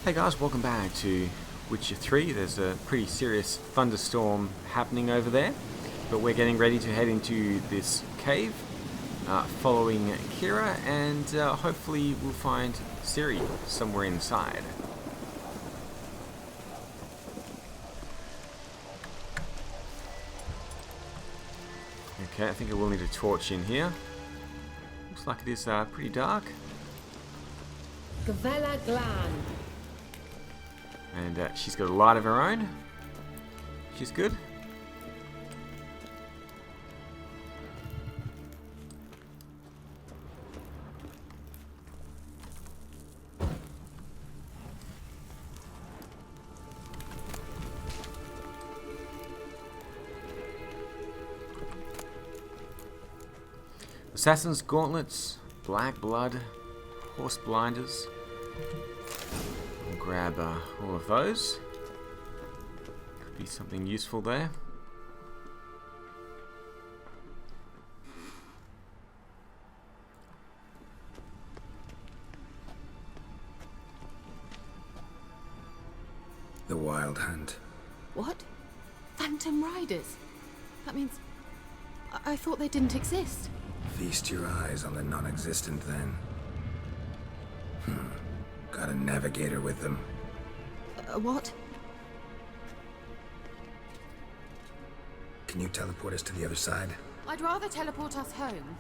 Hey guys, welcome back to Witcher 3. There's a pretty serious thunderstorm happening over there, but we're getting ready to head into this cave, following Kira, and hopefully we'll find Ciri somewhere inside. Okay, I think I will need a torch in here. Looks like it is pretty dark. Gavella Glan. And she's got a light of her own. She's good. Assassin's gauntlets, black blood, horse blinders. We'll grab all of those. Could be something useful there. The Wild Hunt. What? Phantom Riders? That means... I thought they didn't exist. Feast your eyes on the non-existent then. Got a navigator with them. What? Can you teleport us to the other side? I'd rather teleport us home.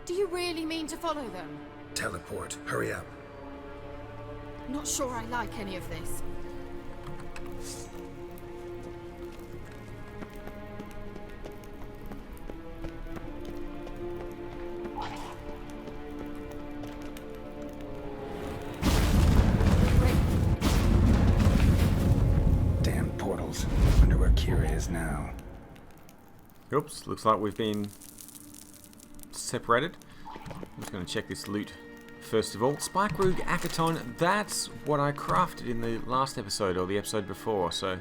Do you really mean to follow them? Teleport. Hurry up. Not sure I like any of this. Damn portals. Wonder where Kira is now. Oops, looks like we've been separated. I'm just going to check this loot first of all. Spike Roog Akaton, that's what I crafted in the last episode, or the episode before, so...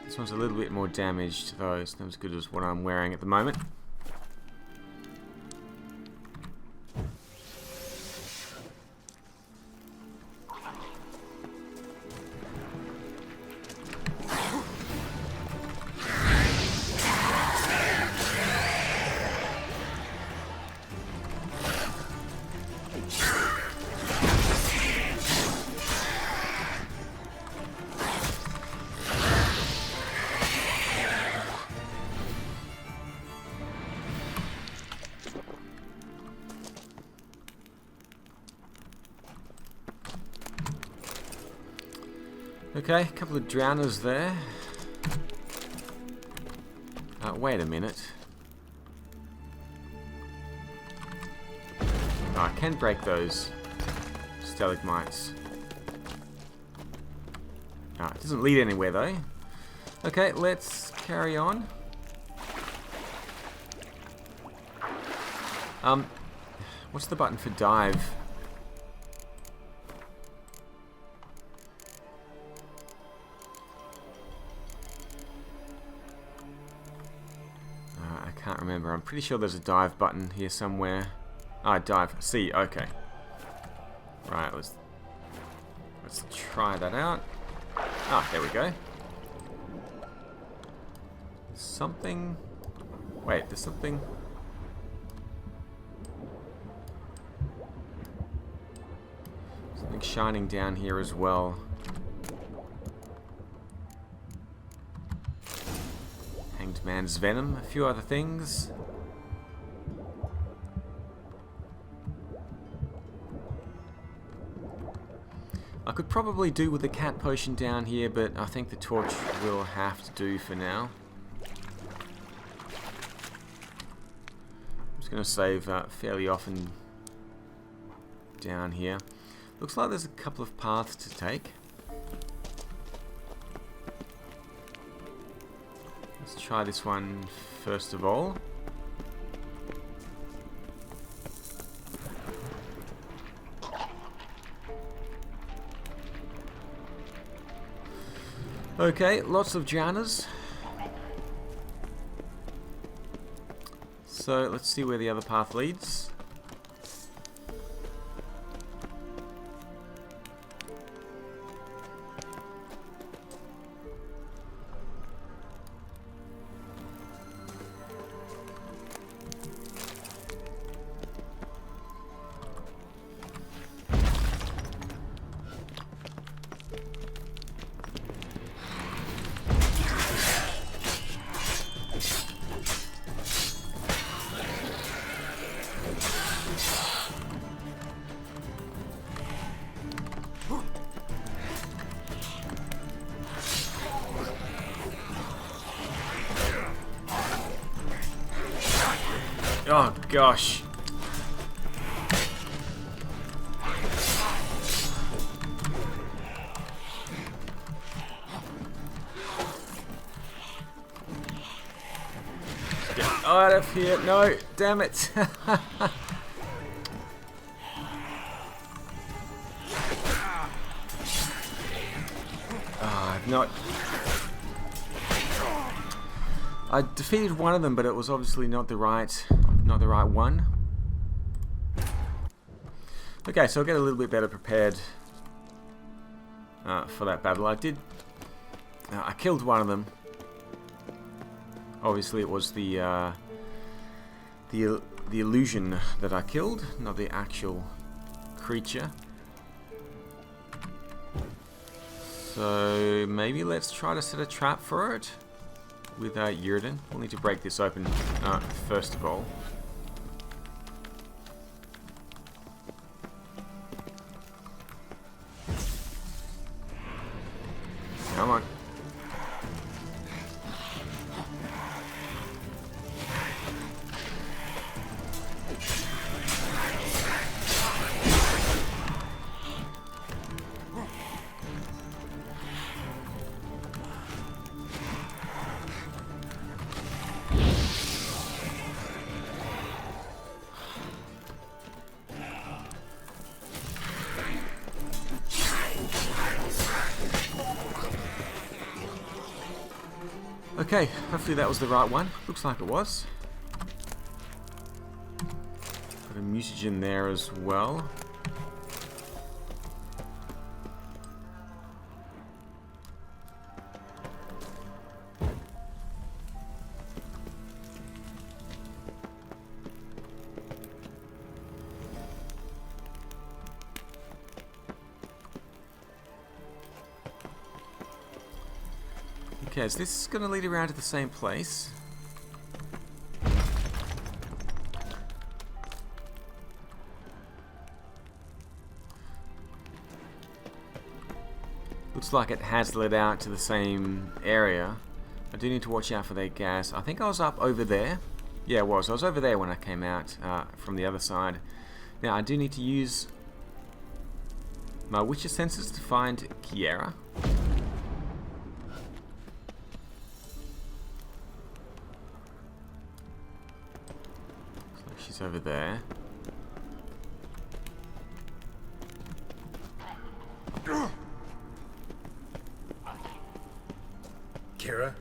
This one's a little bit more damaged, though. It's not as good as what I'm wearing at the moment. Okay, a couple of drowners there. Wait a minute. Oh, I can break those stalagmites. It doesn't lead anywhere though. Okay, let's carry on. What's the button for dive? I can't remember. I'm pretty sure there's a dive button here somewhere. Dive. C. Okay. Right. Let's try that out. There we go. Something. Wait. There's something. Something shining down here as well. Hanged Man's Venom, a few other things. I could probably do with the cat potion down here, but I think the torch will have to do for now. I'm just going to save fairly often down here. Looks like there's a couple of paths to take. Let's try this one first of all. Okay, lots of drowners. So let's see where the other path leads. Oh gosh. Get out of here. No, damn it. I've not... I defeated one of them, but it was obviously not the right one. Okay, so I'll get a little bit better prepared for that battle. I killed one of them. Obviously, it was the illusion that I killed, not the actual creature. So maybe let's try to set a trap for it with Yrden. We'll need to break this open first of all. Come on. Okay, hopefully that was the right one. Looks like it was. Got a mutagen there as well. Okay, is this going to lead around to the same place? Looks like it has led out to the same area. I do need to watch out for their gas. I think I was up over there. Yeah, I was. I was over there when I came out from the other side. Now, I do need to use my Witcher senses to find Kiera. She's over there. Kira?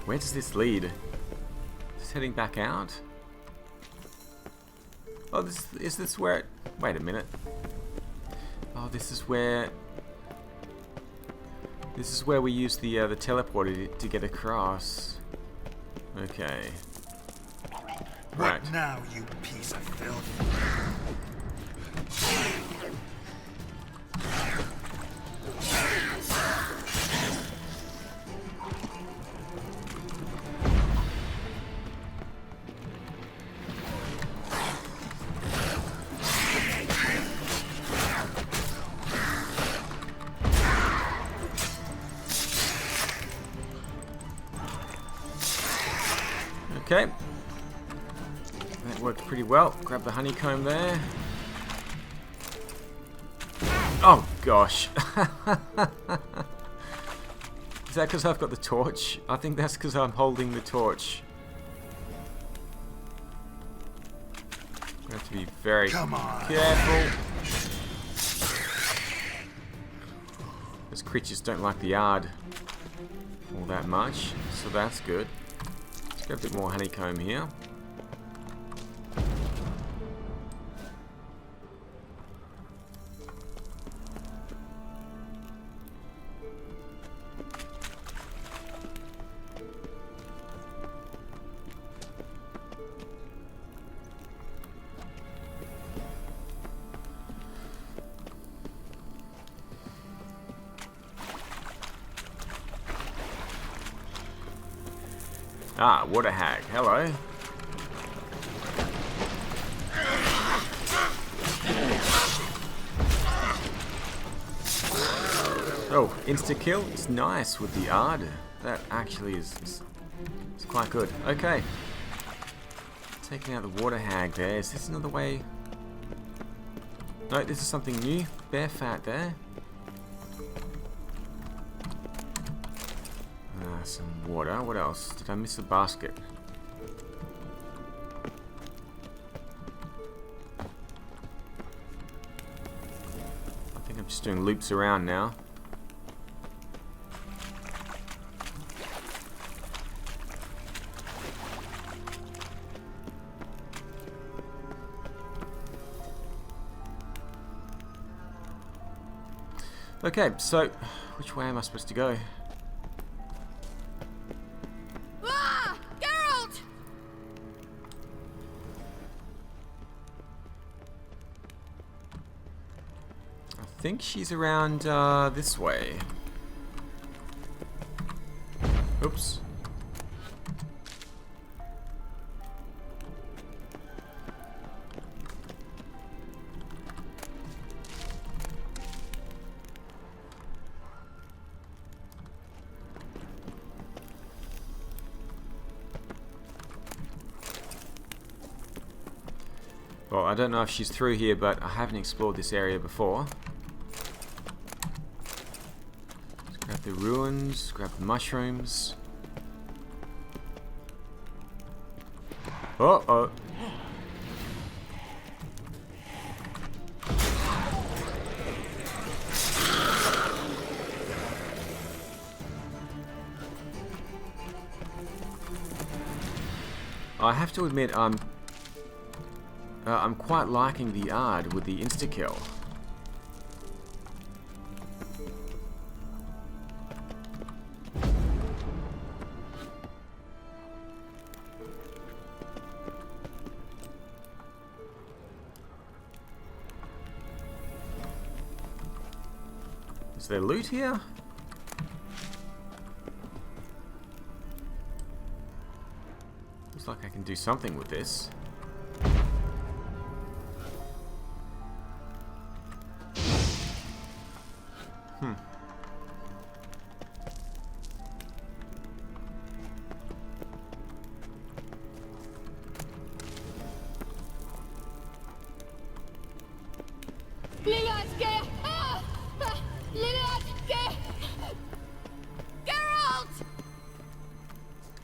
Where does this lead? Just heading back out? Oh, is this where it... Wait a minute. Oh, this is where we use the teleporter to get across. Okay. Right. What now, you piece of filth? Okay. That worked pretty well. Grab the honeycomb there. Oh, gosh. Is that because I've got the torch? I think that's because I'm holding the torch. I have to be very careful. Those creatures don't like the yard all that much, so that's good. Let's get a bit more honeycomb here. Ah, what a hag. Hello. Oh, insta-kill. It's nice with the Ard. That actually is it's quite good. Okay. Taking out the water hag there. Is this another way? No, this is something new. Bear fat there. Some water. What else? Did I miss a basket? I think I'm just doing loops around now. Okay, so which way am I supposed to go? Ah! Geralt! I think she's around this way. Oops. Well, I don't know if she's through here, but I haven't explored this area before. Let's grab the ruins, grab the mushrooms. Oh, oh. I have to admit, I'm quite liking the Ard with the insta-kill. Is there loot here? Looks like I can do something with this.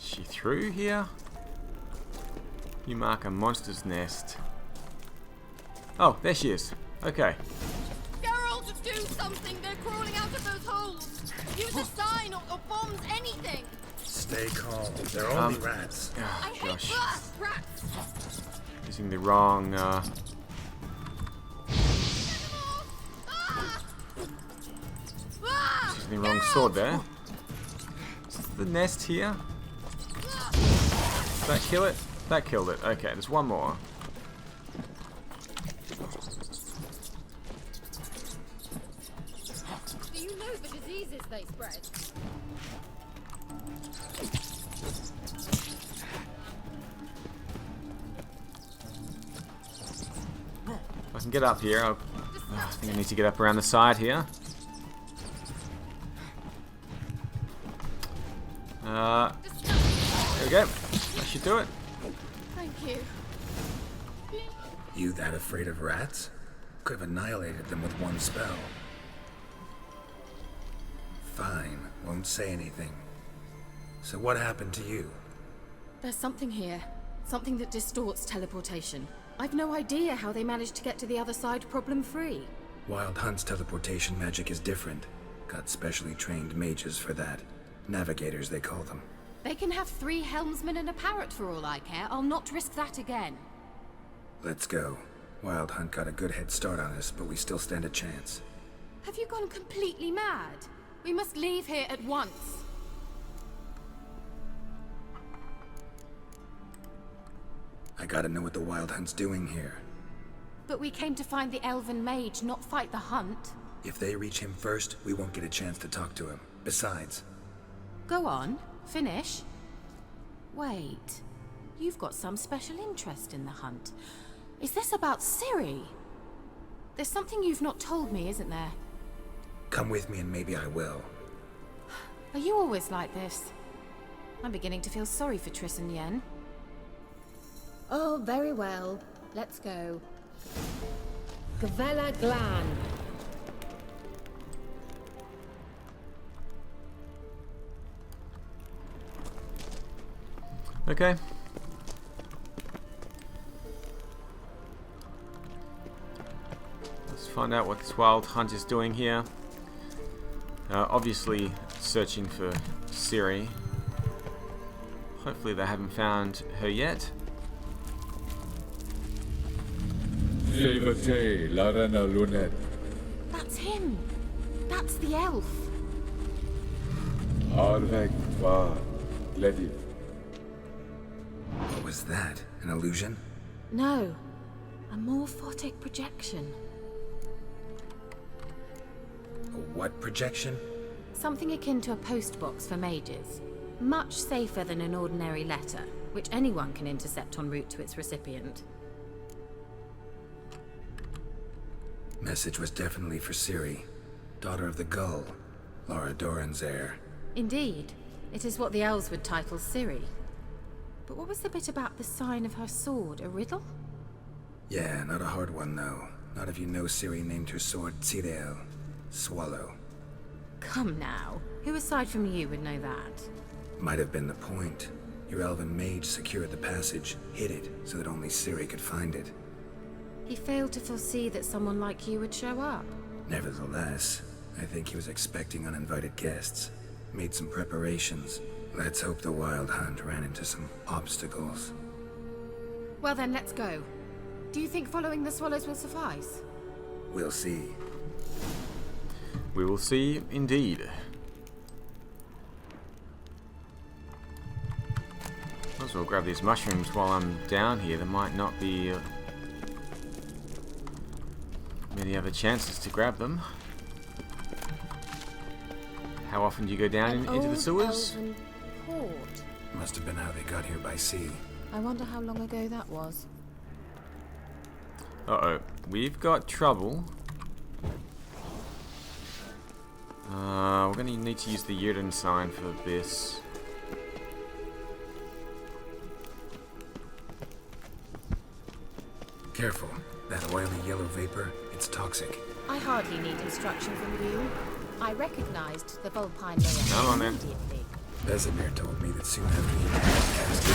She through here? You mark a monster's nest. Oh, there she is. Okay. Geralt, do something! They're crawling out of those holes! Use a sign or bombs, anything! Stay calm. They're only rats. Oh, I gosh. hate rats! Using the wrong, using the wrong sword there. Is this the nest here? Did that kill it? That killed it. Okay, there's one more. Do you know the diseases they spread? If I can get up here, I think I need to get up around the side here. There we go. That should do it. Thank you. You that afraid of rats? Could have annihilated them with one spell. Fine, won't say anything. So what happened to you? There's something here. Something that distorts teleportation. I've no idea how they managed to get to the other side problem-free. Wild Hunt's teleportation magic is different. Got specially trained mages for that. Navigators, they call them. They can have 3 helmsmen and a parrot for all I care. I'll not risk that again. Let's go. Wild Hunt got a good head start on us, but we still stand a chance. Have you gone completely mad? We must leave here at once. I gotta know what the Wild Hunt's doing here. But we came to find the elven mage, not fight the hunt. If they reach him first, we won't get a chance to talk to him. Besides... Go on. Finish. Wait. You've got some special interest in the hunt. Is this about Ciri? There's something you've not told me, isn't there? Come with me and maybe I will. Are you always like this? I'm beginning to feel sorry for Triss and Yen. Oh, very well. Let's go. Gavella Glan. Okay. Let's find out what this wild hunt is doing here. Obviously searching for Ciri. Hopefully they haven't found her yet. That's him! That's the elf! What was that? An illusion? No. A morphotic projection. A what projection? Something akin to a postbox for mages. Much safer than an ordinary letter, which anyone can intercept en route to its recipient. Message was definitely for Ciri, daughter of the Gull, Lara Doran's heir. Indeed. It is what the elves would title Ciri. But what was the bit about the sign of her sword? A riddle? Yeah, not a hard one though. Not if you know Ciri named her sword Tirel, Swallow. Come now. Who aside from you would know that? Might have been the point. Your elven mage secured the passage, hid it, so that only Ciri could find it. He failed to foresee that someone like you would show up. Nevertheless, I think he was expecting uninvited guests. Made some preparations. Let's hope the Wild Hunt ran into some obstacles. Well then, let's go. Do you think following the swallows will suffice? We'll see. We will see, indeed. Might as well grab these mushrooms while I'm down here. There might not be many other chances to grab them. How often do you go down into the sewers? Elven port. Must have been how they got here by sea. I wonder how long ago that was. Uh-oh. We've got trouble. We're going to need to use the Yerden sign for this. Careful. That oily yellow vapor, it's toxic. I hardly need instruction from you. I recognized the Vulpine layer Come on, then. immediately. Vesimir told me that soon after he cast it,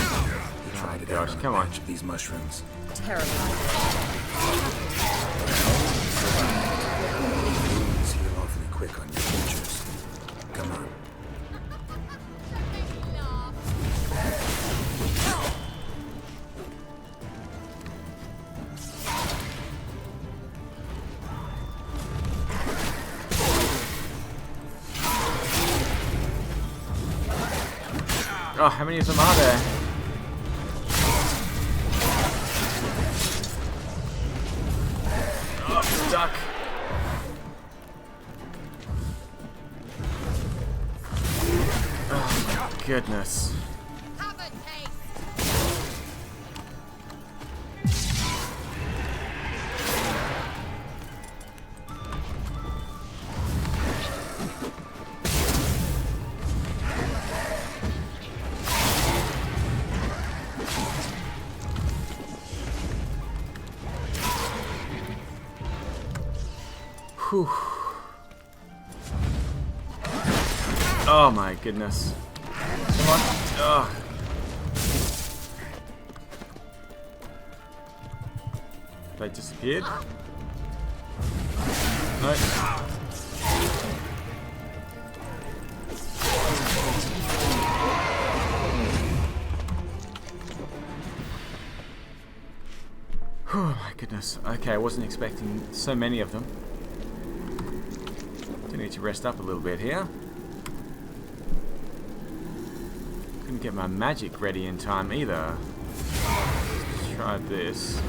he tried it out gosh, on come a on. batch of these mushrooms. Terrible. Wounds heal awfully quick on your creatures. Come on. Oh, how many of them are there? Oh, I'm stuck. Oh, my goodness. Have a taste. Whew. Oh my goodness. Come on. Oh. They disappeared? No. Oh my goodness. Okay, I wasn't expecting so many of them. Do need to rest up a little bit here. Couldn't get my magic ready in time either. Let's try this.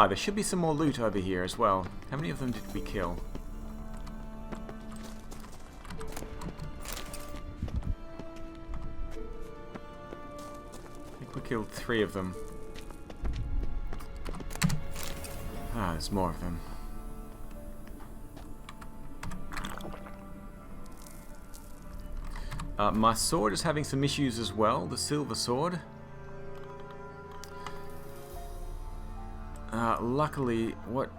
Ah, there should be some more loot over here as well. How many of them did we kill? I think we killed 3 of them. Ah, there's more of them. My sword is having some issues as well, the silver sword. Luckily, what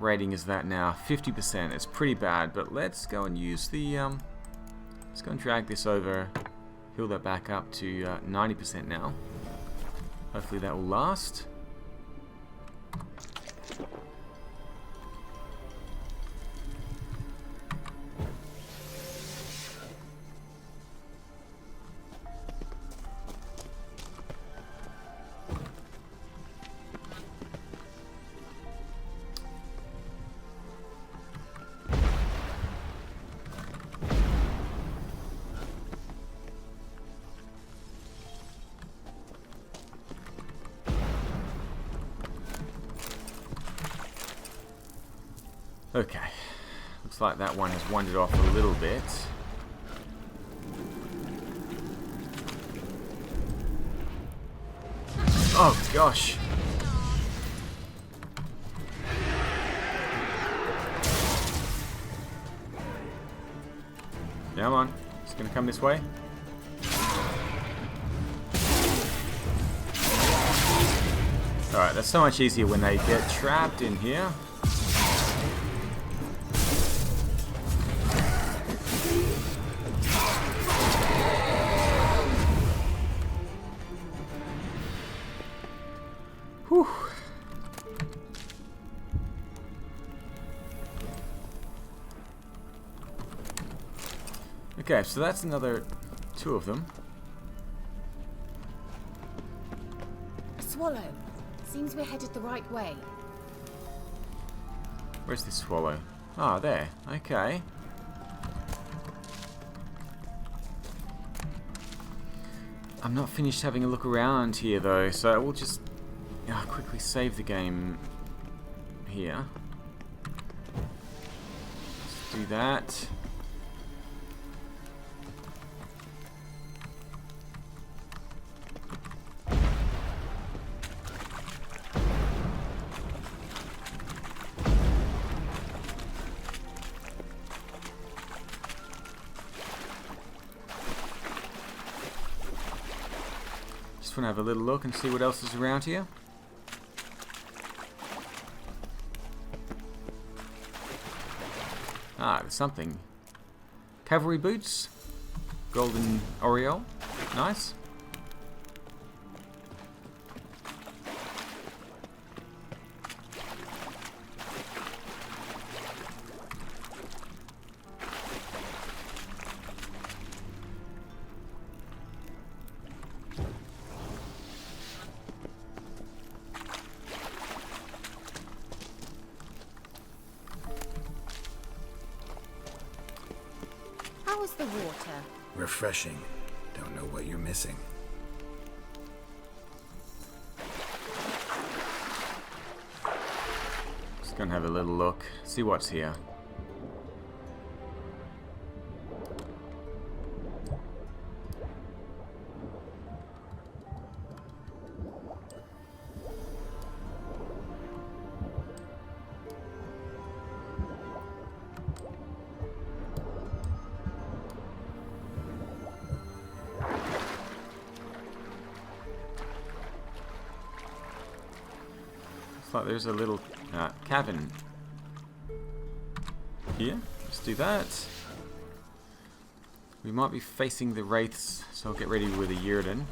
rating is that now? 50%. It's pretty bad, but let's go and use the... let's go and drag this over, heal that back up to 90% now. Hopefully that will last. Okay, looks like that one has wandered off a little bit. Oh gosh! Come on, it's gonna come this way. Alright, that's so much easier when they get trapped in here. Whew. Okay, so that's another 2 of them. A swallow. Seems we're headed the right way. Where's this swallow? Ah, there. Okay. I'm not finished having a look around here though, so we'll just quickly save the game here. Let's do that. Just want to have a little look and see what else is around here. Ah, there's something. Cavalry boots. Golden Oriole. Nice. How was the water? Refreshing. Don't know what you're missing. Just gonna have a little look, see what's here. Looks like there's a little cabin here. Let's do that. We might be facing the wraiths, so I'll get ready with a Yrden.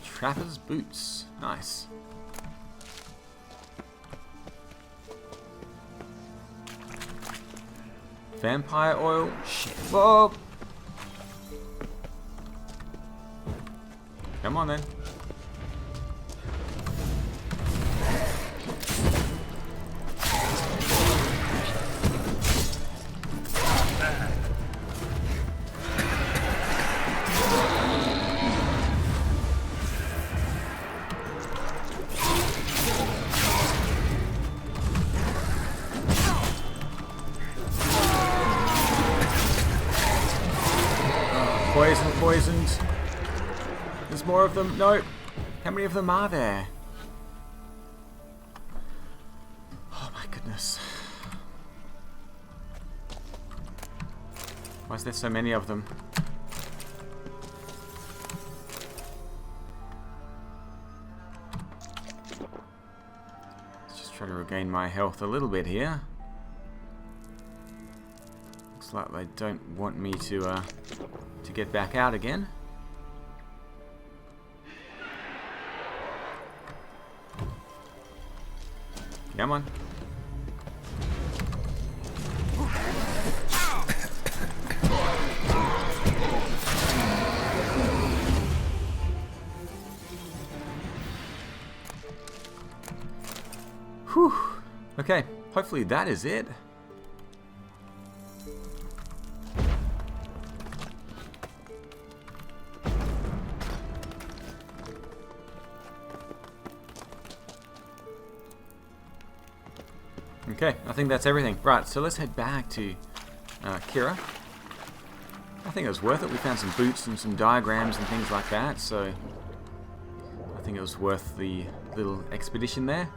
Trapper's boots. Nice. Vampire oil. Shit. Whoa! Come on then. poisoned. There's more of them. No. How many of them are there? Oh my goodness. Why is there so many of them? Let's just try to regain my health a little bit here. Looks like they don't want me to get back out again. Come on. Whew. Okay, hopefully that is it. Okay, I think that's everything. Right, so let's head back to Kira. I think it was worth it. We found some boots and some diagrams and things like that, so I think it was worth the little expedition there.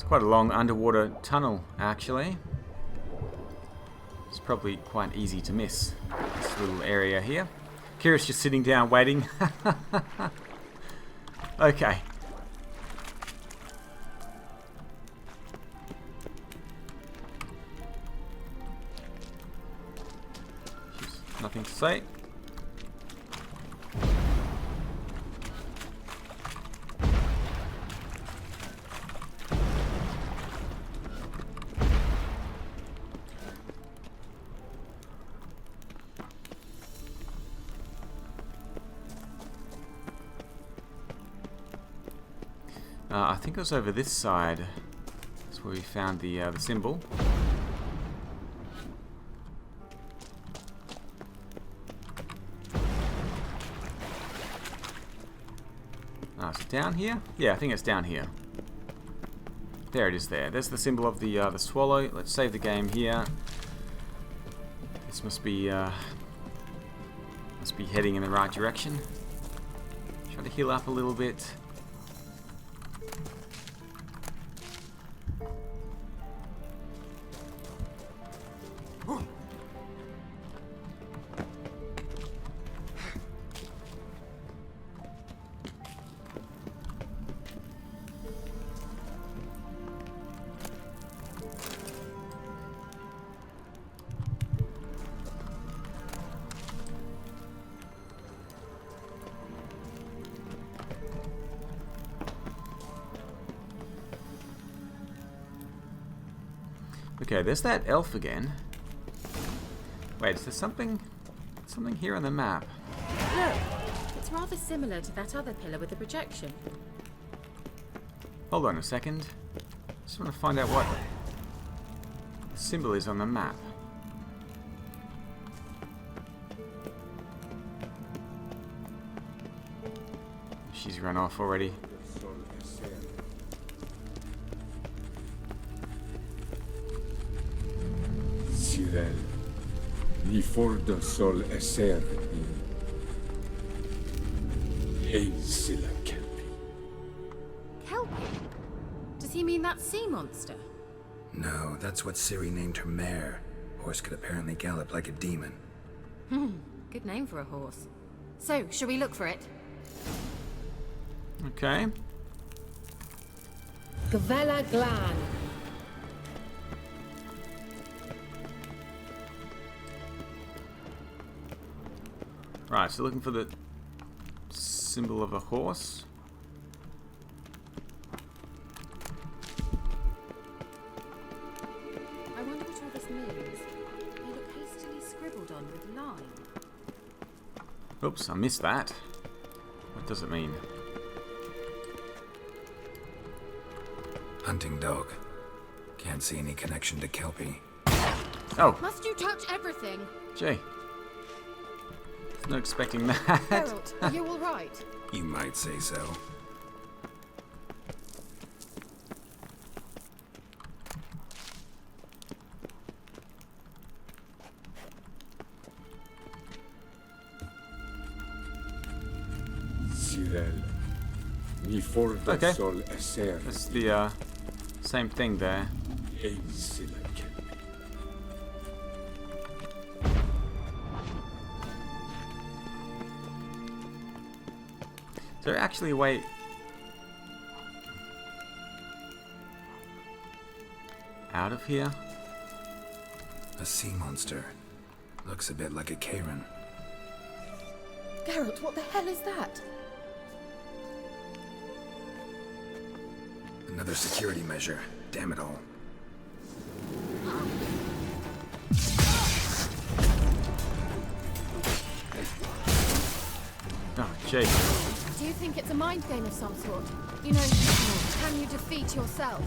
Quite a long underwater tunnel, actually. It's probably quite easy to miss this little area here. Kira's just sitting down waiting. Okay. She's nothing to say. I think it was over this side. That's where we found the symbol. Is it down here? Yeah, I think it's down here. There it is. There's the symbol of the swallow. Let's save the game here. This must be heading in the right direction. Try to heal up a little bit. Okay, there's that elf again. Wait, is there something here on the map? Look, it's rather similar to that other pillar with the projection. Hold on a second. Just want to find out what the symbol is on the map. She's run off already. Ni forda sol eser Hazel Kelpie. Kelpie? Does he mean that sea monster? No, that's what Ciri named her mare. Horse could apparently gallop like a demon. Good name for a horse. So, shall we look for it? Okay. Gvella Glan. Right, so looking for the symbol of a horse. I wonder what all this means. They look hastily scribbled on with lime. Oops, I missed that. What does it mean? Hunting dog. Can't see any connection to Kelpie. Oh, Must you touch everything? gee. Not expecting that. Geralt, are you alright? You might say so. Okay. That's the same thing there. Is there actually a way out of here? A sea monster. Looks a bit like a Karen. Geralt, what the hell is that? Another security measure. Damn it all. Oh, jeez. Do you think it's a mind game of some sort? You know, can you defeat yourself?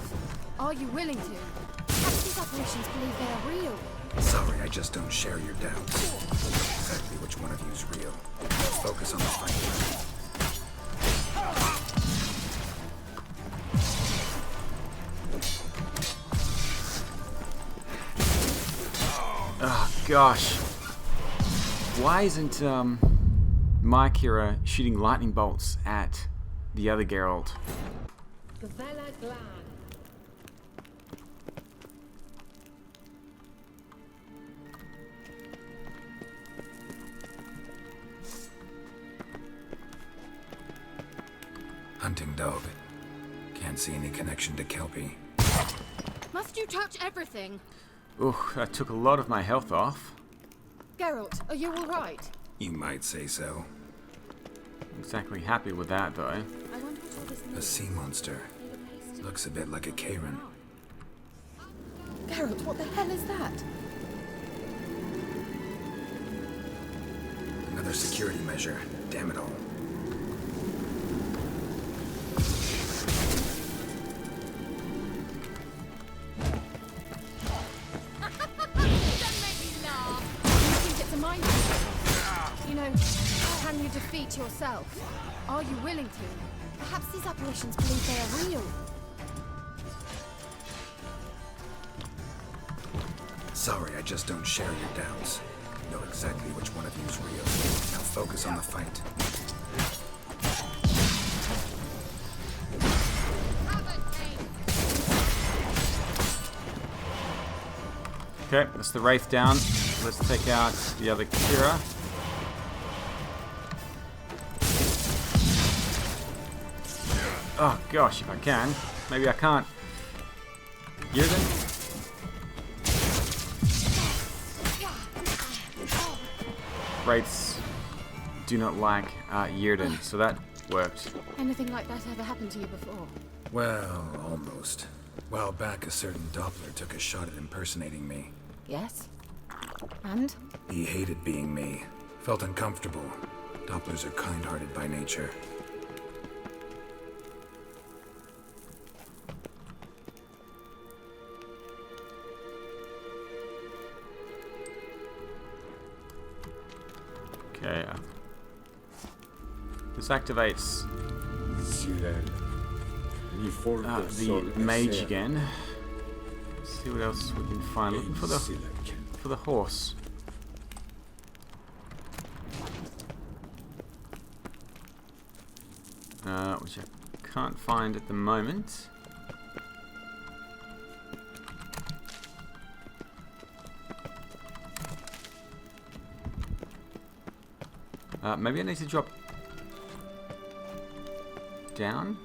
Are you willing to? Perhaps these apparitions believe they are real. Sorry, I just don't share your doubts. Exactly which one of you's real. Let's focus on the fight. Oh gosh. Why isn't my Kira shooting lightning bolts at the other Geralt? Hunting dog. Can't see any connection to Kelpie. Must you touch everything? Ooh, that took a lot of my health off. Geralt, are you alright? You might say so. Exactly happy with that though. I wonder what all this A means. sea monster. Looks a bit like a Karen. Geralt, what the hell is that? Another security measure. Damn it all. You know, can you defeat yourself? Are you willing to? Perhaps these apparitions believe they are real. Sorry, I just don't share your doubts. Know exactly which one of you's real. Now focus on the fight. Okay, that's the Wraith down. Let's take out the other Kira. Oh gosh, if I can. Maybe I can't. Yerden? Wraiths do not like Yerden, so that worked. Anything like that ever happened to you before? Well, almost. A while back, a certain Doppler took a shot at impersonating me. Yes. And? He hated being me. Felt uncomfortable. Dopplers are kind-hearted by nature. Okay. This activates the mage again. Let's see what else we can find. Looking for the horse. Which I can't find at the moment. Maybe I need to drop down.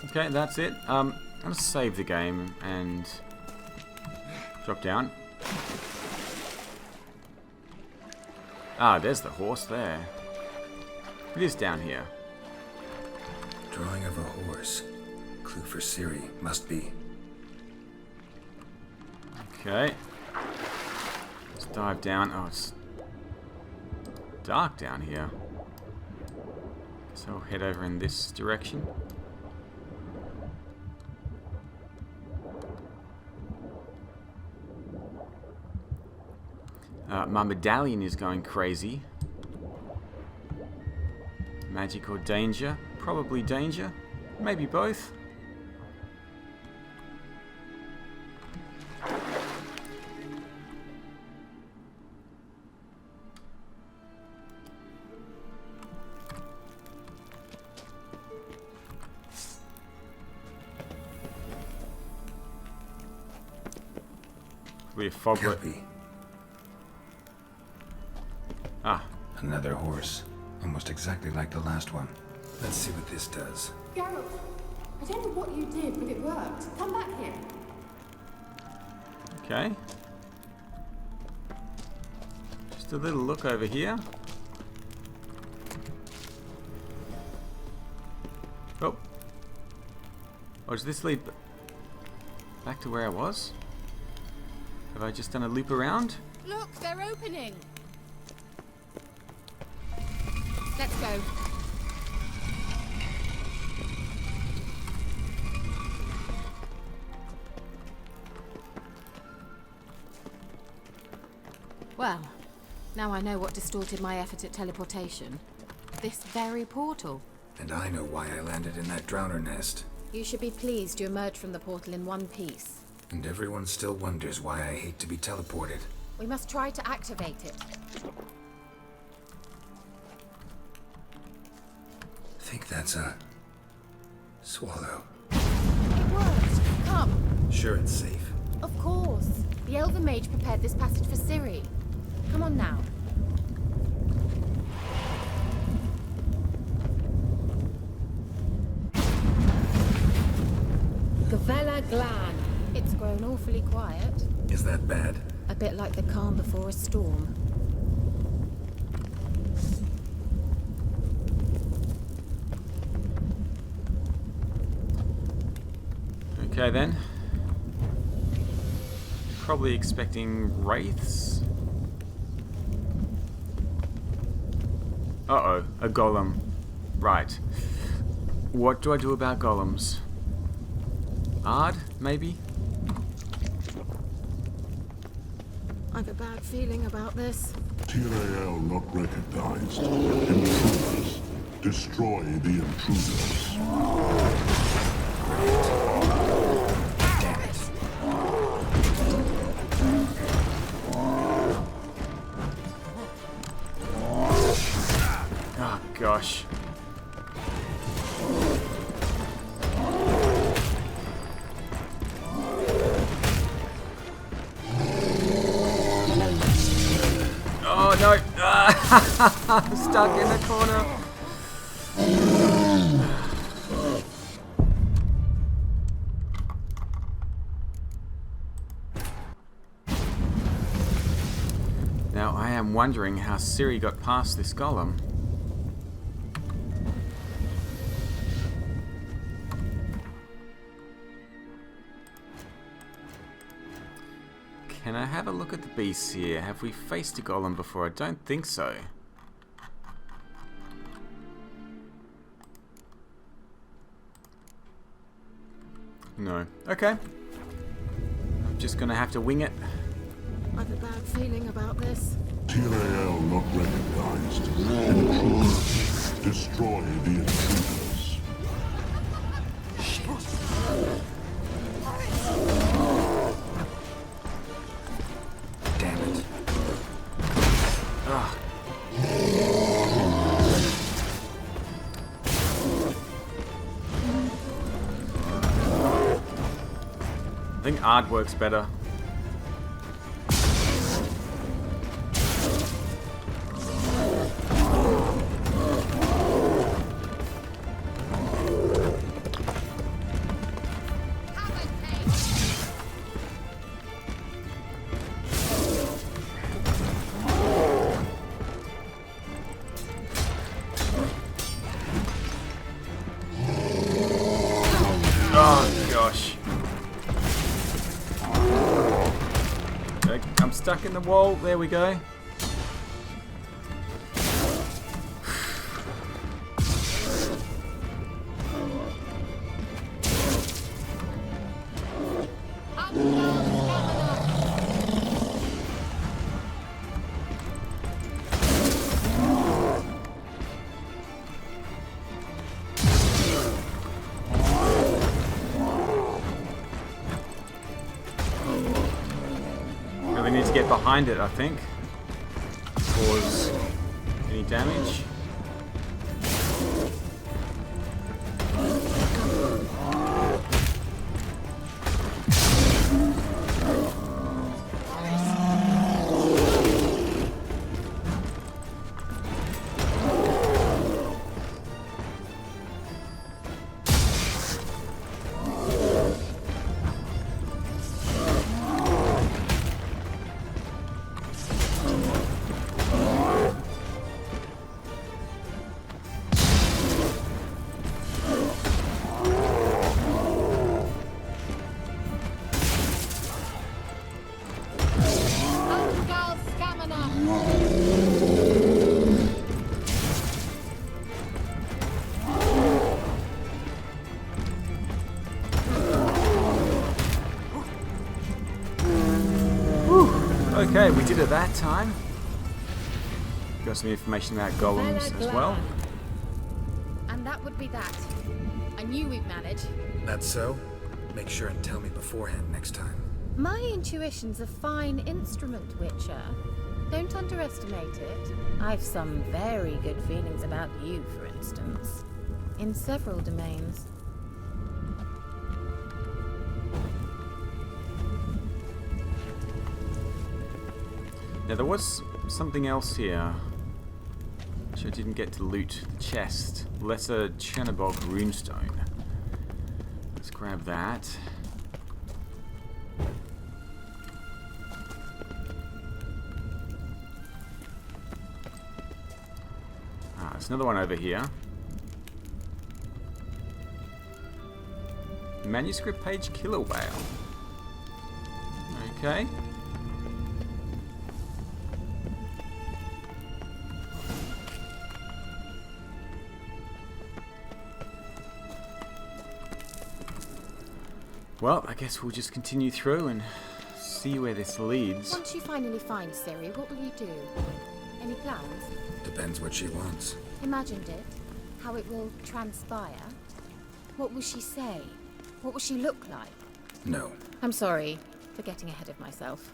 Okay, that's it. I'm gonna save the game and drop down. Ah, there's the horse there. It is down here. Drawing of a horse. Clue for Ciri. Must be. Okay. Let's dive down. Oh, it's dark down here. So I'll head over in this direction. My medallion is going crazy. Magic or danger? Probably danger. Maybe both. Probably a foglet. Copy. Ah, Another horse. Almost exactly like the last one. Let's see what this does. Geralt, I don't know what you did, but it worked. Come back here. okay. Just a little look over here. Oh. Oh, does this lead back to where I was? Have I just done a loop around? Look, they're opening. Let's go. Well, now I know what distorted my effort at teleportation. This very portal. And I know why I landed in that drowner nest. You should be pleased you emerged from the portal in one piece. And everyone still wonders why I hate to be teleported. We must try to activate it. Think that's a swallow. It worked. Come. Sure it's safe. Of course. The Elven Mage prepared this passage for Ciri. Come on now. Gavella Glan. It's grown awfully quiet. Is that bad? A bit like the calm before a storm. Okay then. Probably expecting wraiths. Uh-oh, a golem. Right. What do I do about golems? Ard, maybe? I've a bad feeling about this. TRAL not recognized. Intruders. Destroy the intruders. Damn it. Oh gosh. Oh no! I'm stuck in the corner. Now I am wondering how Ciri got past this golem. Can I have a look at the beasts here? Have we faced a golem before? I don't think so. No. Okay. I'm just gonna have to wing it. I've a bad feeling about this. TRAL not recognized. Intruders. Destroy the intruders. Damn it. Ugh. I think Ard works better. Oh gosh. Okay, I'm stuck in the wall. There we go. to get behind it, I think. Cause any damage. Okay, we did it that time. Got some information about golems as well. And that would be that. I knew we'd manage. That's so? Make sure and tell me beforehand next time. My intuition's a fine instrument, Witcher. Don't underestimate it. I've some very good feelings about you, for instance. In several domains. Now there was something else here. Which I didn't get to loot. The chest. Lesser Chernobog runestone. Let's grab that. There's another one over here. Manuscript page killer whale. Okay. Well, I guess we'll just continue through and see where this leads. Once you finally find Ciri, what will you do? Any plans? Depends what she wants. Imagined it? How it will transpire? What will she say? What will she look like? No. I'm sorry for getting ahead of myself.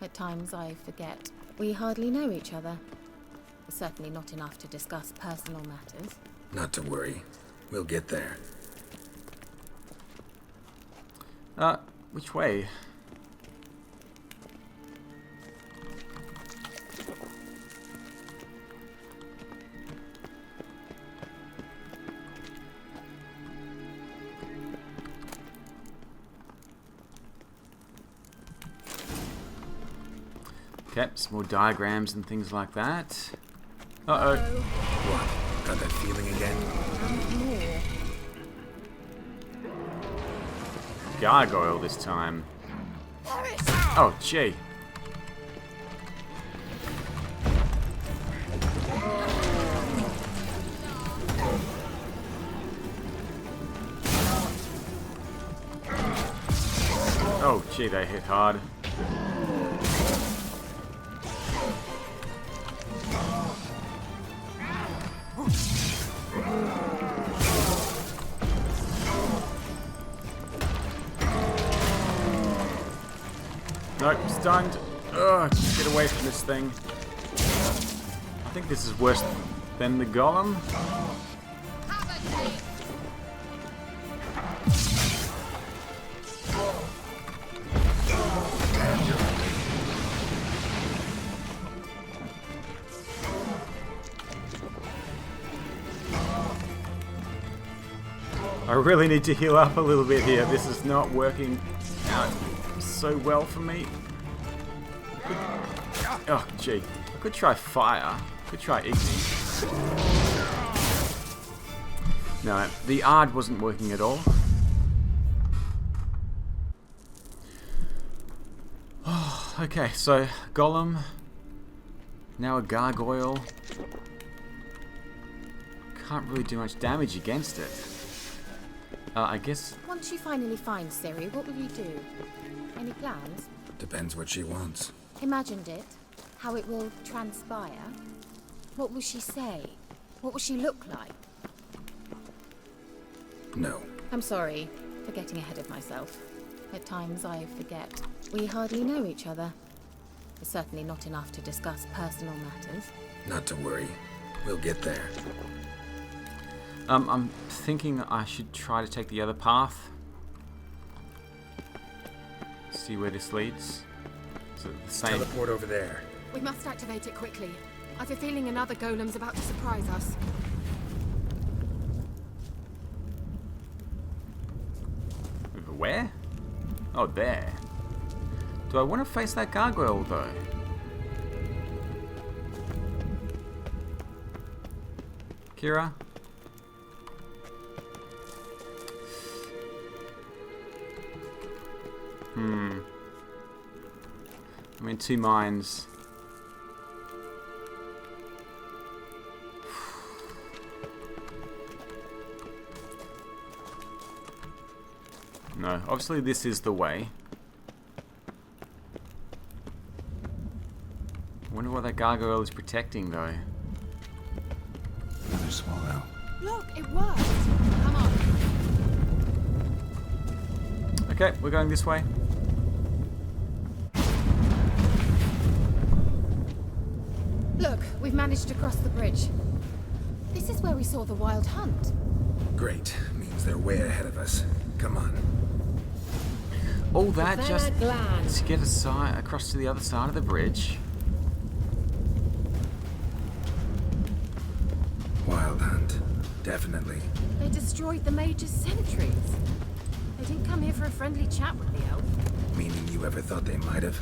At times I forget. We hardly know each other. Certainly not enough to discuss personal matters. Not to worry. We'll get there. Which way? Okay, some more diagrams and things like that. Uh-oh. What? Got that feeling again? And more. Gargoyle this time. Oh, gee. Oh, gee, they hit hard. Nope, stunned. Ugh, get away from this thing. I think this is worse than the golem. I really need to heal up a little bit here. This is not working out so well for me. Oh, gee. I could try fire. I could try igni. No, the Ard wasn't working at all. Oh, okay, so golem. Now a gargoyle. Can't really do much damage against it. I guess... Once you finally find Ciri, what will you do? Any plans? Depends what she wants. Imagined it? How it will transpire? What will she say? What will she look like? No. I'm sorry for getting ahead of myself. At times I forget. We hardly know each other. is certainly not enough to discuss personal matters. Not to worry. We'll get there. I'm thinking that I should try to take the other path. See where this leads. Is it the same? Teleport over there. We must activate it quickly. I have a feeling another golem's about to surprise us. Where? Oh, there. Do I want to face that gargoyle, though? Kira? I'm in two minds. No, obviously this is the way. I wonder what that gargoyle is protecting, though. Another swallow. Look, it worked! Come on. Okay, we're going this way. Look, we've managed to cross the bridge. This is where we saw the wild hunt. Great. Means they're way ahead of us. Come on. All that just Glad. to get across to the other side of the bridge. Wild hunt. Definitely. They destroyed the Mage's sentries. They didn't come here for a friendly chat with the elf. Meaning you ever thought they might have?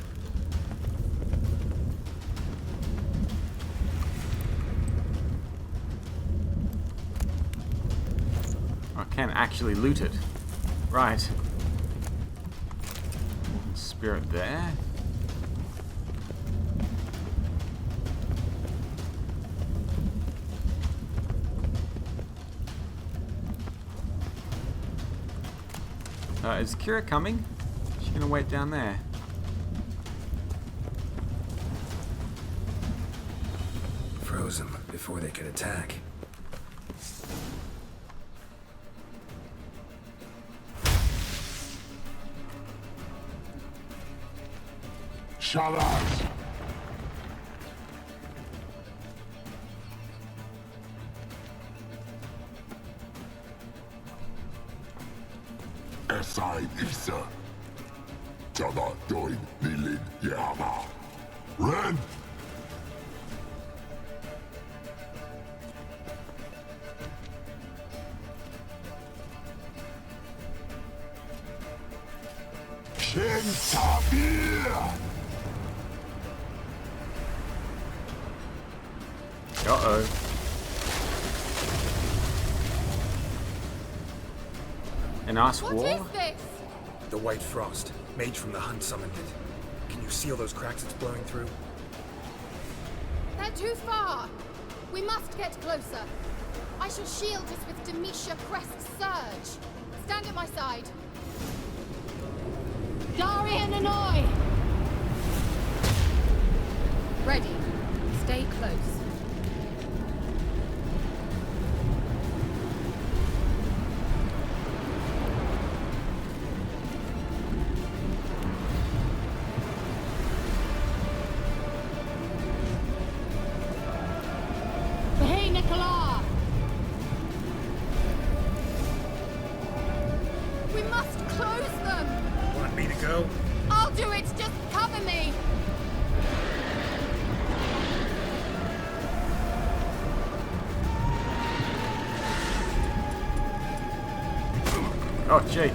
I can actually loot it. Right. Spirit there. Is Kira coming? She's gonna wait down there. Froze them before they could attack. Shalas! Esain Isa. Jada doin nilin yama. Ren! Shin Tabir! Uh-oh. A nice What wall? is this? The White Frost. Mage from the hunt summoned it. Can you seal those cracks it's blowing through? They're too far. We must get closer. I shall shield us with Demetia Crest's surge. Stand at my side. Darian and I! Ready. Stay close. Hey, Nicola! We must close them! Want me to go? I'll do it! Just cover me! Oh, Jake.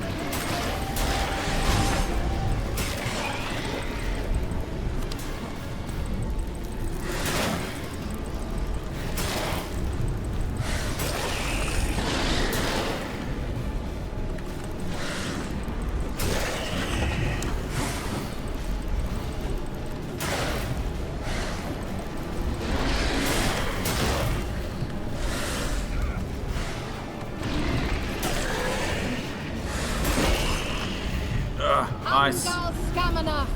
Nice. Stamina!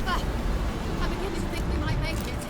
I'm beginning to think we might make it.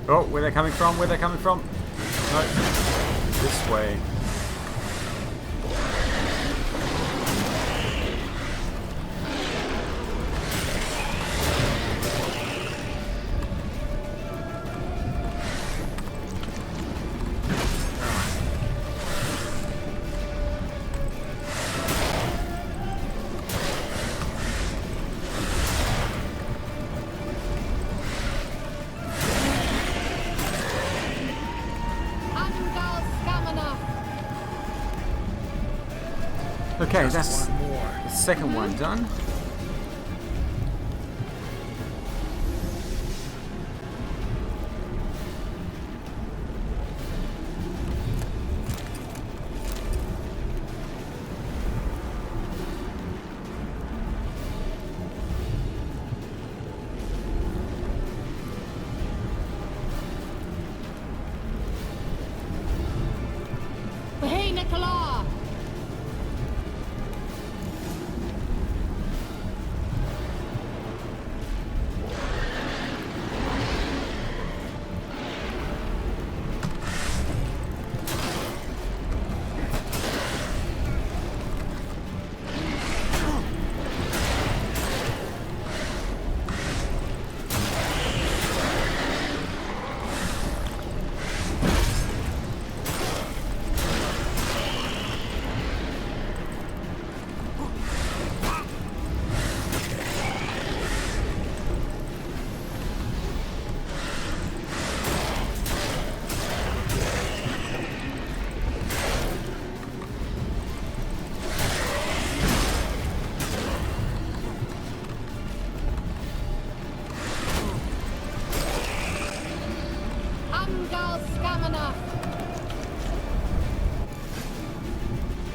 Oh, where they're coming from? Where they're coming from? No, this way. Okay, that's the second one done. Hey, Nicola!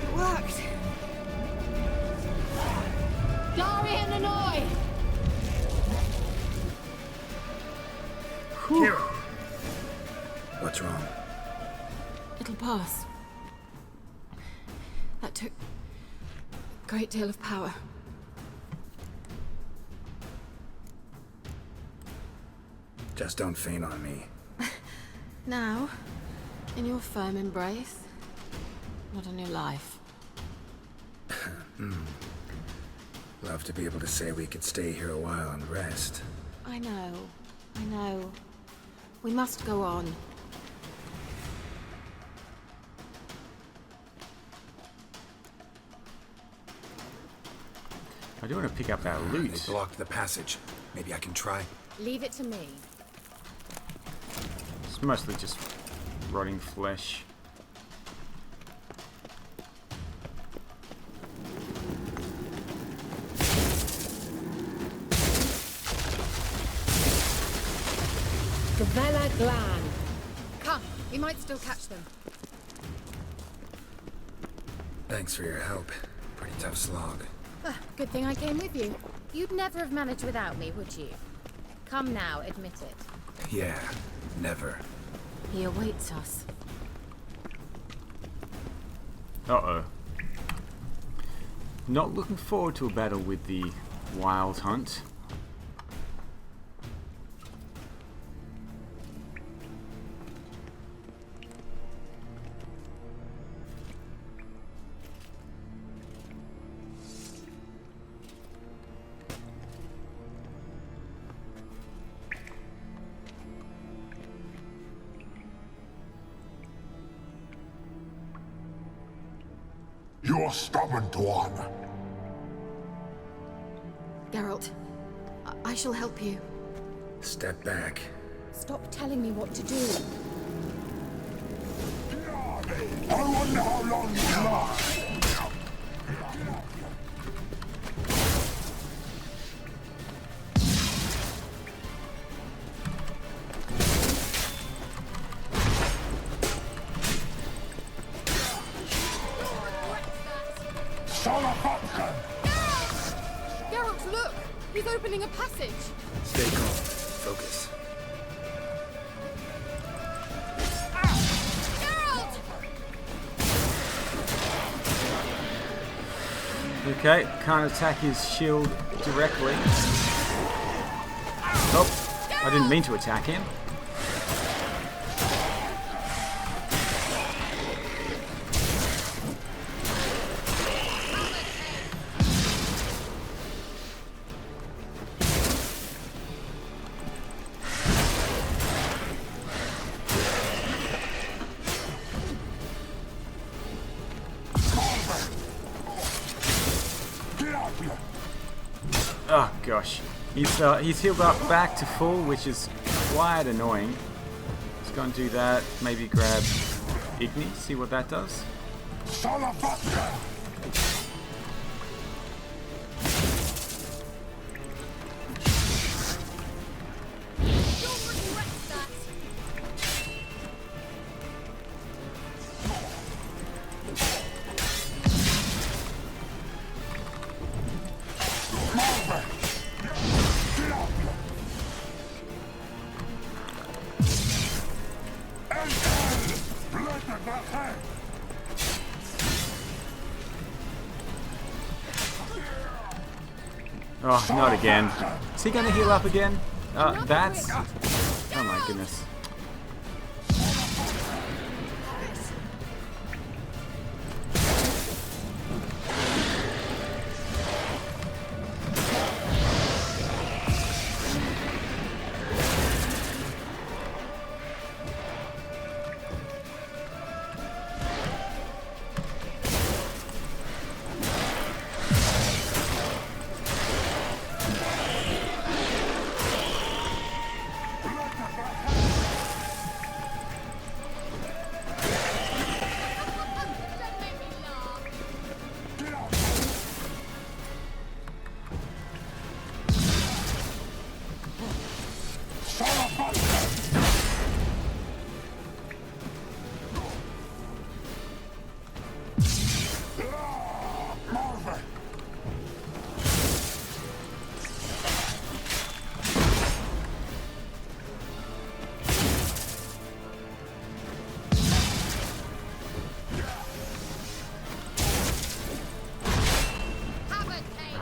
It worked. Darian and Oi! Kira! What's wrong? It'll pass. That took a great deal of power. Just don't faint on me. Now, in your firm embrace, not a new life. Love to be able to say we could stay here a while and rest. I know. We must go on. I do want to pick up that They loot. blocked the passage. Maybe I can try. Leave it to me. It's mostly just rotting flesh. Gavella Glan. Come, we might still catch them. Thanks for your help. Pretty tough slog. Good thing I came with you. You'd never have managed without me, would you? Come now, admit it. Yeah, never. He awaits us. Uh-oh. Not looking forward to a battle with the Wild Hunt. You're stubborn, one. Geralt, I shall help you. Step back. Stop telling me what to do. I wonder how long you last. Geralt, look! He's opening a passage! Stay calm. Focus. Geralt! Okay, can't attack his shield directly. Oh, I didn't mean to attack him. gosh. He's healed up back to full, which is quite annoying. Let's go and do that. Maybe grab Igni, see what that does. Oh, not again. Is he going to heal up again? That's... Oh my goodness.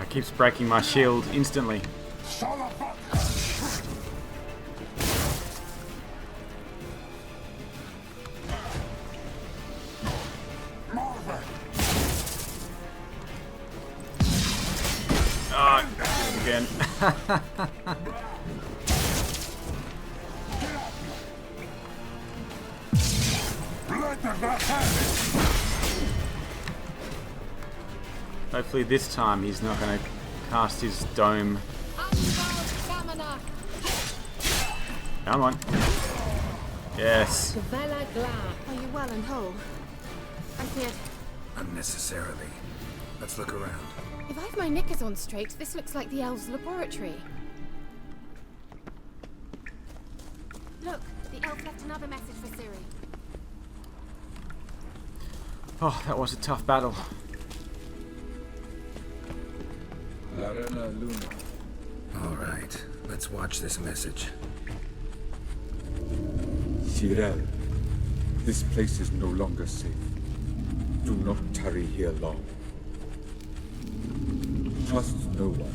Keeps breaking my shield instantly. Oh, again. Hopefully this time he's not going to cast his dome. Come on. Yes. Are you well and whole? I feared. Unnecessarily. Let's look around. If I've my knickers on straight, this looks like the elves' laboratory. Look, the elf left another message for Ciri. Oh, that was a tough battle. All right, let's watch this message. Cyril, this place is no longer safe. Do not tarry here long. Trust no one.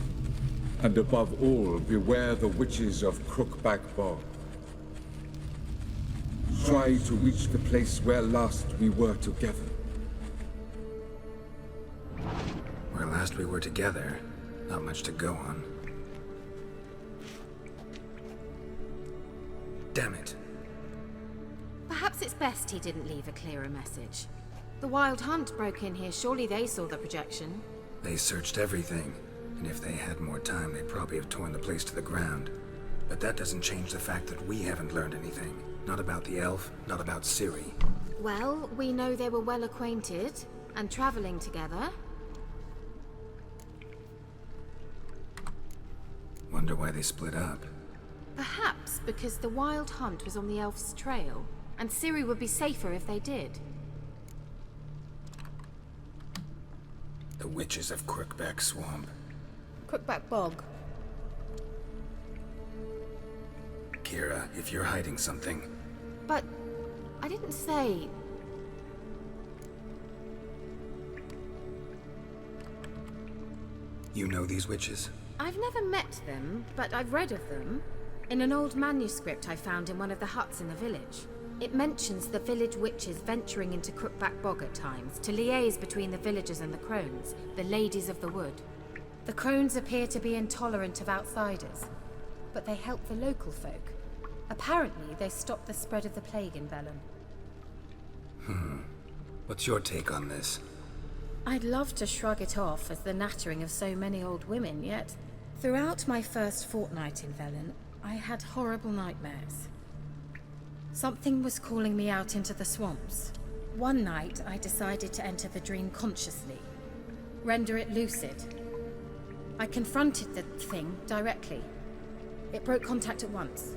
And above all, beware the witches of Crookback Bog. Try to reach the place where last we were together. Where last we were together, not much to go on. Damn it. Perhaps it's best he didn't leave a clearer message. The Wild Hunt broke in here. Surely they saw the projection. They searched everything, and if they had more time, they'd probably have torn the place to the ground. But that doesn't change the fact that we haven't learned anything. Not about the elf, not about Ciri. Well, we know they were well acquainted and traveling together. Wonder why they split up. Perhaps because the Wild Hunt was on the elf's trail, and Ciri would be safer if they did. The witches of Crookback Swamp. Crookback Bog. Kira, if you're hiding something... But I didn't say... You know these witches? I've never met them, but I've read of them. In an old manuscript I found in one of the huts in the village. It mentions the village witches venturing into Crookback Bog at times to liaise between the villagers and the crones, the ladies of the wood. The crones appear to be intolerant of outsiders, but they help the local folk. Apparently, they stopped the spread of the plague in Velen. What's your take on this? I'd love to shrug it off as the nattering of so many old women, yet Throughout my first fortnight in Velen, I had horrible nightmares. Something was calling me out into the swamps. One night, I decided to enter the dream consciously, render it lucid. I confronted the thing directly. It broke contact at once.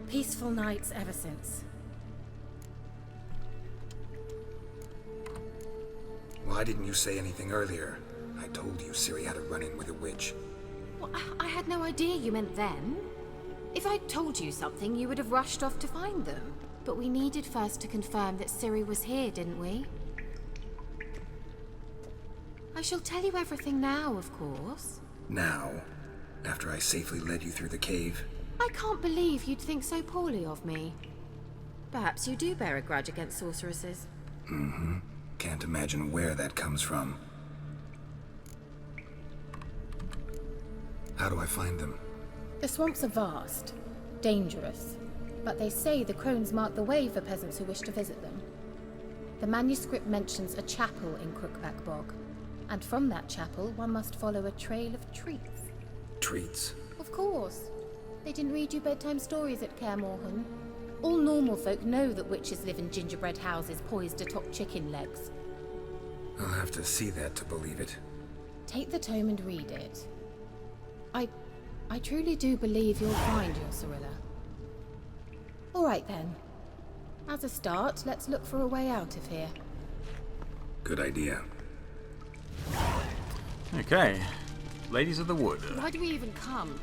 Peaceful nights ever since. Why didn't you say anything earlier? I told you Ciri had a run-in with a witch. Well, I had no idea you meant them. If I'd told you something, you would have rushed off to find them. But we needed first to confirm that Ciri was here, didn't we? I shall tell you everything now, of course. Now? After I safely led you through the cave? I can't believe you'd think so poorly of me. Perhaps you do bear a grudge against sorceresses. Mm-hmm. Can't imagine where that comes from. How do I find them? The swamps are vast, dangerous, but they say the crones mark the way for peasants who wish to visit them. The manuscript mentions a chapel in Crookback Bog, and from that chapel one must follow a trail of treats. Treats? Of course. They didn't read you bedtime stories at Kaer Morhen. All normal folk know that witches live in gingerbread houses poised atop chicken legs. I'll have to see that to believe it. Take the tome and read it. I truly do believe you'll find your Cirilla. All right then. As a start, let's look for a way out of here. Good idea. Okay. Ladies of the Wood. Why do we even come?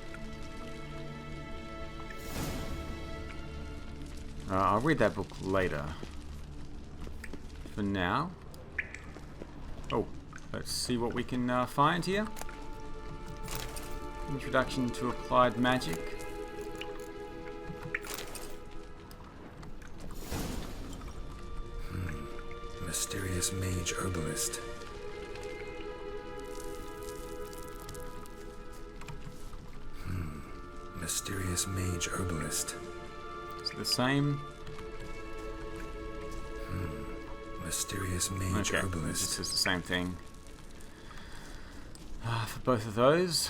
I'll read that book later. For now. Oh, let's see what we can find here. Introduction to Applied Magic. Mysterious Mage Herbalist. Mysterious Mage Herbalist. It's the same. Mysterious Mage Okay, Herbalist. this is the same thing. For both of those.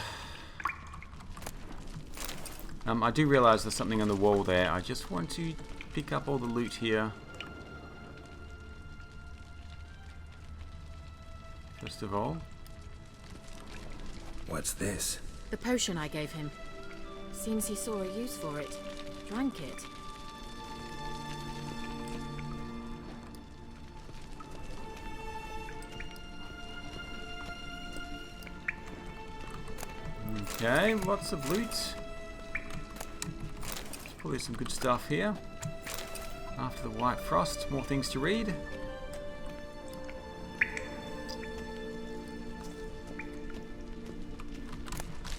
I do realise there's something on the wall there. I just want to pick up all the loot here. First of all. What's this? The potion I gave him. Seems he saw a use for it. Drank it. Okay, lots of loot. There's probably some good stuff here. After the White Frost, more things to read.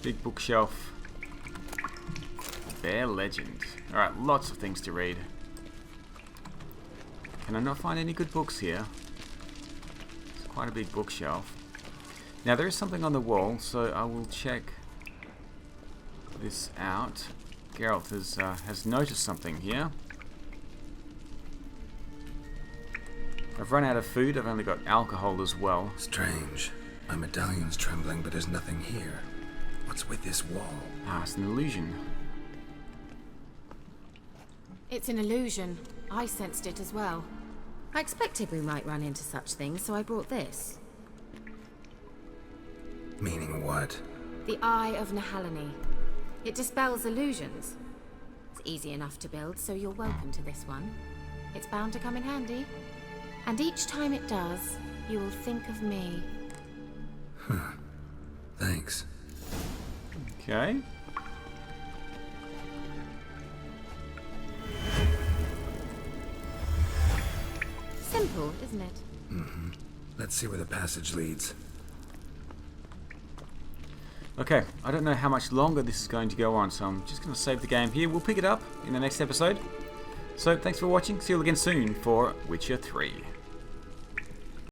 Big bookshelf. Bear Legend. Alright, lots of things to read. Can I not find any good books here? It's quite a big bookshelf. Now there is something on the wall, so I will check this out. Geralt has noticed something here. I've run out of food, I've only got alcohol as well. Strange. My medallion's trembling, but there's nothing here. What's with this wall? Ah, it's an illusion. It's an illusion. I sensed it as well. I expected we might run into such things, so I brought this. Meaning what? The Eye of Nahalani. It dispels illusions. It's easy enough to build, so you're welcome to this one. It's bound to come in handy. And each time it does, you will think of me. Thanks. Okay. Simple, isn't it? Mm-hmm. Let's see where the passage leads. Okay, I don't know how much longer this is going to go on, so I'm just going to save the game here. We'll pick it up in the next episode. So, thanks for watching. See you all again soon for Witcher 3.